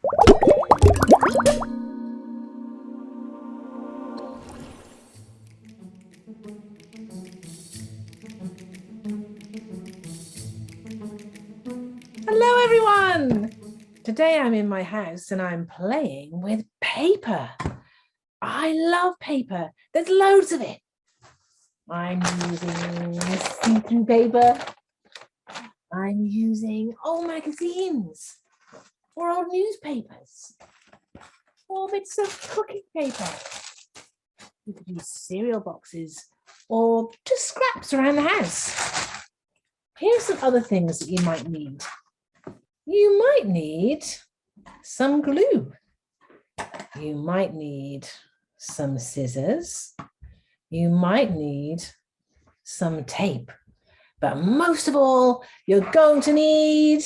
Hello everyone! Today I'm in my house and I'm playing with paper. I love paper. There's loads of it. I'm using see-through paper. I'm using old magazines or old newspapers or bits of cooking paper. You could use cereal boxes or just scraps around the house. Here's some other things that you might need. You might need some glue. You might need some scissors. You might need some tape. But most of all, you're going to need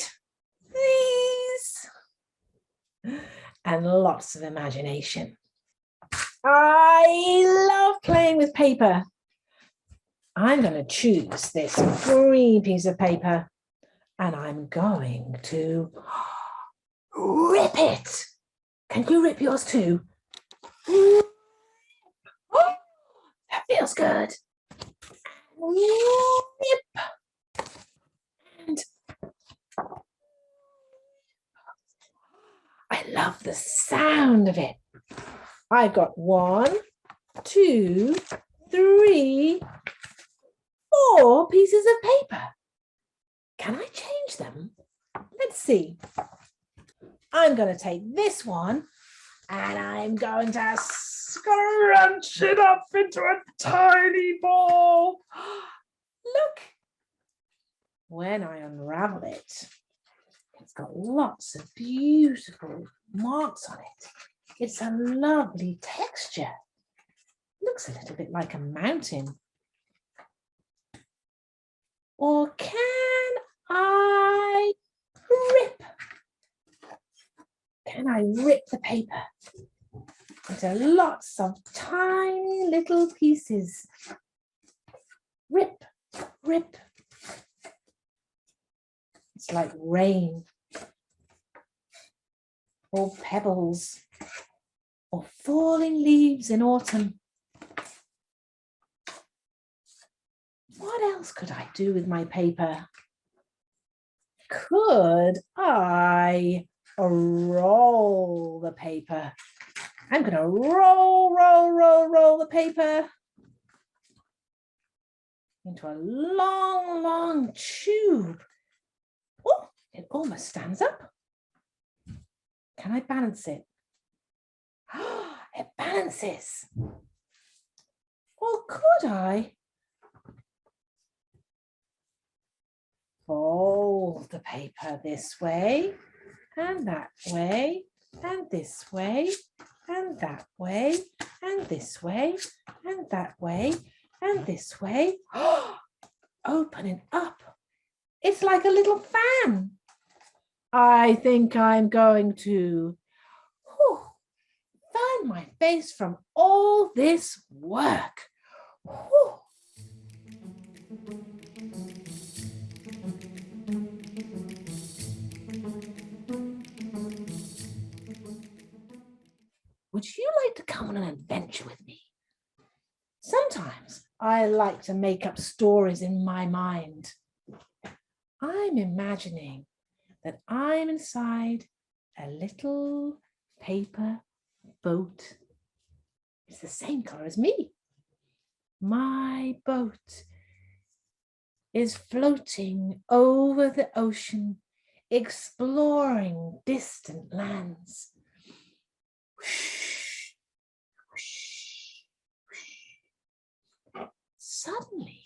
these and lots of imagination. I love playing with paper. I'm going to choose this green piece of paper and I'm going to rip it. Can you rip yours too? Oh, that feels good. Rip. And I love the sound of it. I've got 1, 2, 3, 4 pieces of paper. Can I change them? Let's see. I'm going to take this one and I'm going to scrunch it up into a tiny ball. Look, when I unravel it, it's got lots of beautiful marks on it. It's a lovely texture. Looks a little bit like a mountain. Or can I rip? Can I rip the paper into lots of tiny little pieces? Rip, rip. It's like rain or pebbles or falling leaves in autumn. What else could I do with my paper? Could I roll the paper? I'm going to roll the paper into a long, long tube. Oh, it almost stands up. Can I balance it? Oh, it balances. Or could I fold the paper this way and that way and this way and that way and this way and that way and this way? Opening up. It's like a little fan. I think I'm going to fan my face from all this work. Would you like to come on an adventure with me? Sometimes I like to make up stories in my mind. I'm imagining that I'm inside a little paper boat. It's the same color as me. My boat is floating over the ocean, exploring distant lands. Suddenly,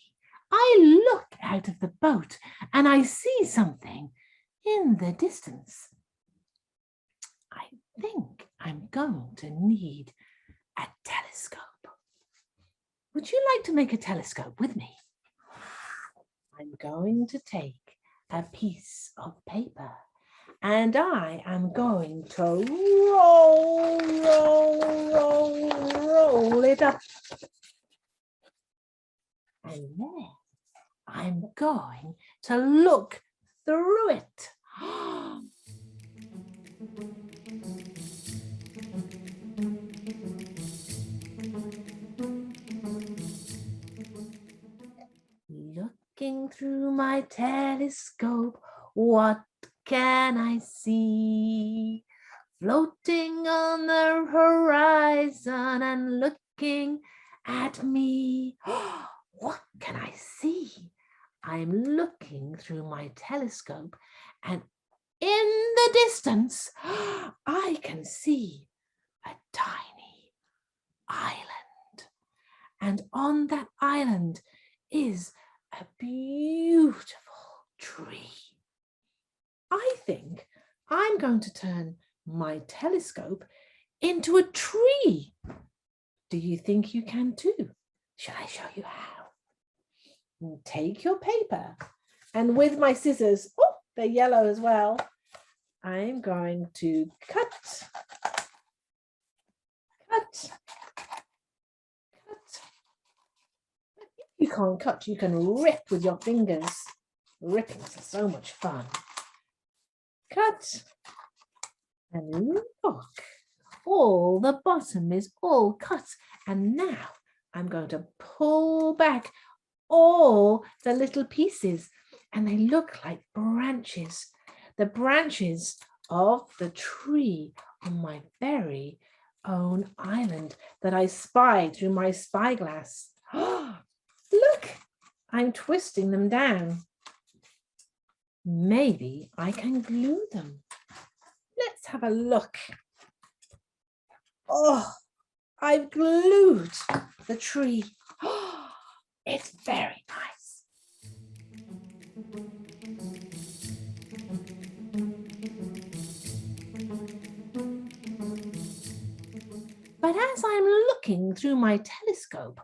I look out of the boat and I see something in the distance. I think I'm going to need a telescope. Would you like to make a telescope with me? I'm going to take a piece of paper and I am going to roll it up. And then I'm going to look through it. my telescope, what can I see? Floating on the horizon and looking at me. What can I see? I'm looking through my telescope, and in the distance, I can see a tiny island. And on that island is a beautiful tree. I think I'm going to turn my telescope into a tree. Do you think you can too? Shall I show you how? Take your paper, and with my scissors, oh, they're yellow as well, I'm going to cut. If you can't cut, you can rip with your fingers. Ripping is so much fun. Cut. And look, all the bottom is all cut. And now I'm going to pull back all the little pieces, and they look like branches. The branches of the tree on my very own island that I spied through my spyglass. Look, I'm twisting them down. Maybe I can glue them. Let's have a look. Oh, I've glued the tree. It's very nice. But as I'm looking through my telescope,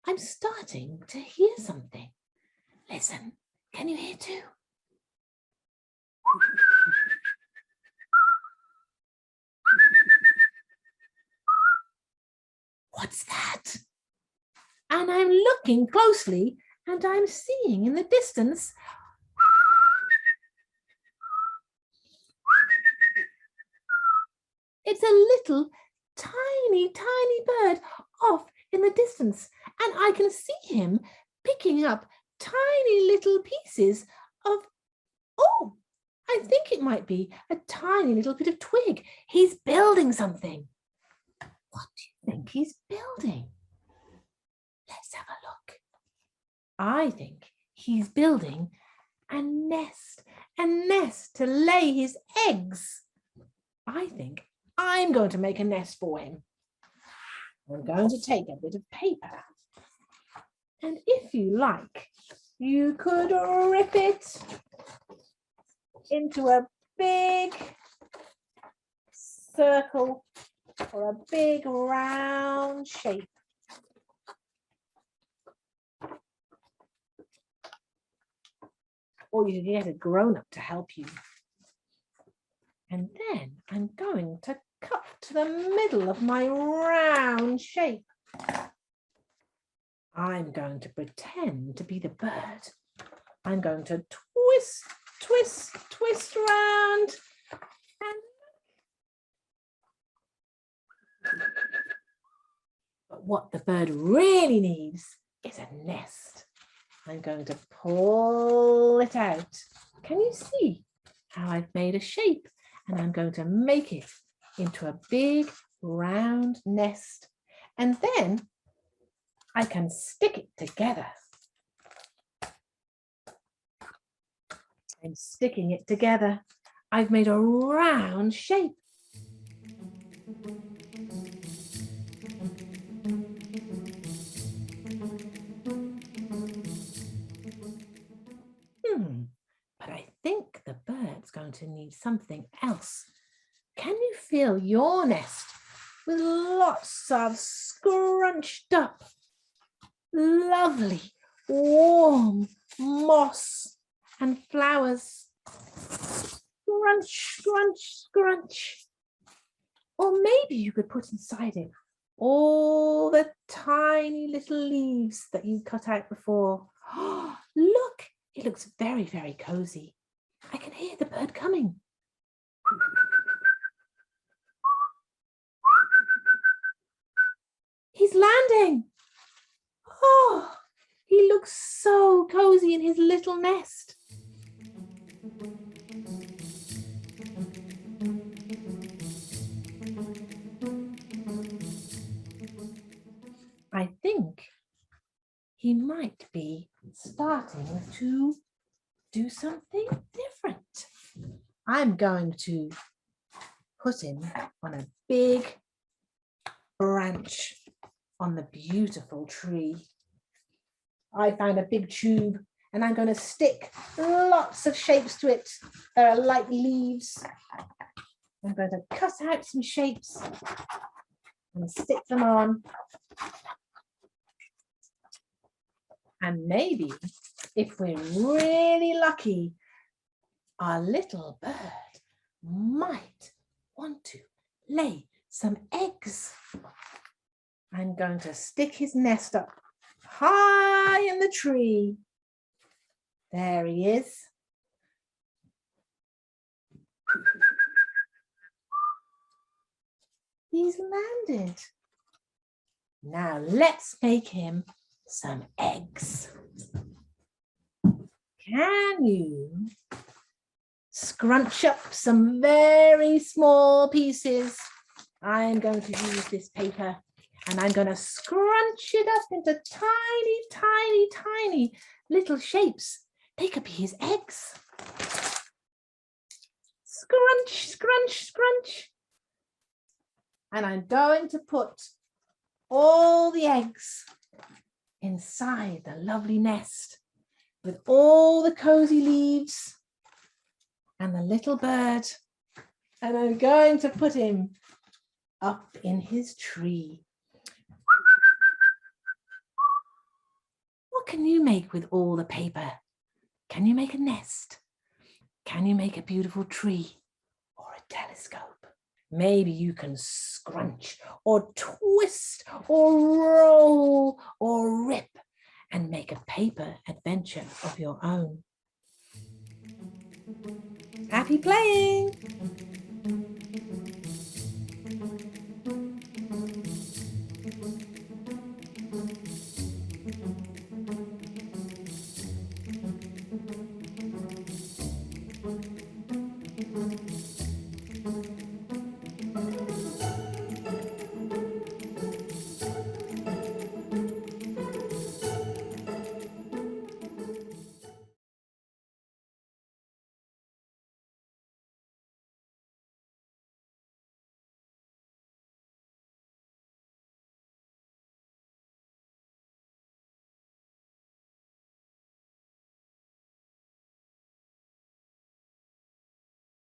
I'm starting to hear something. Listen, can you hear too? What's that? And I'm looking closely, and I'm seeing in the distance it's a little tiny bird off in the distance, and I can see him picking up tiny little pieces of, oh, I think it might be a tiny little bit of twig. He's building something. What do you think he's building? Let's have a look. I think he's building a nest to lay his eggs. I think I'm going to make a nest for him. I'm going to take a bit of paper, and if you like, you could rip it into a big circle or a big round shape. Or you can get a grown-up to help you. And then I'm going to cut to the middle of my round shape. I'm going to pretend to be the bird. I'm going to twist, twist, twist around. But what the bird really needs is a nest. I'm going to pull it out. Can you see how I've made a shape? And I'm going to make it into a big round nest. And then I can stick it together. I'm sticking it together. I've made a round shape. But I think the bird's going to need something else. Can you feel your nest with lots of scrunched up, lovely, warm moss and flowers? Scrunch, scrunch, scrunch. Or maybe you could put inside it all the tiny little leaves that you cut out before. Look, it looks very, very cozy. I can hear the bird coming. He's landing. Oh, he looks so cozy in his little nest. I think he might be starting to do something different. I'm going to put him on a big branch on the beautiful tree. I found a big tube and I'm going to stick lots of shapes to it. There are like leaves. I'm going to cut out some shapes and stick them on. And maybe, if we're really lucky, our little bird might want to lay some eggs. I'm going to stick his nest up high in the tree. There he is. He's landed. Now let's make him some eggs. Can you scrunch up some very small pieces? I'm going to use this paper and I'm going to scrunch it up into tiny, tiny, tiny little shapes. They could be his eggs. Scrunch, scrunch, scrunch. And I'm going to put all the eggs inside the lovely nest with all the cozy leaves and the little bird. And I'm going to put him up in his tree. What can you make with all the paper? Can you make a nest? Can you make a beautiful tree or a telescope? Maybe you can scrunch or twist or roll or rip and make a paper adventure of your own. Happy playing!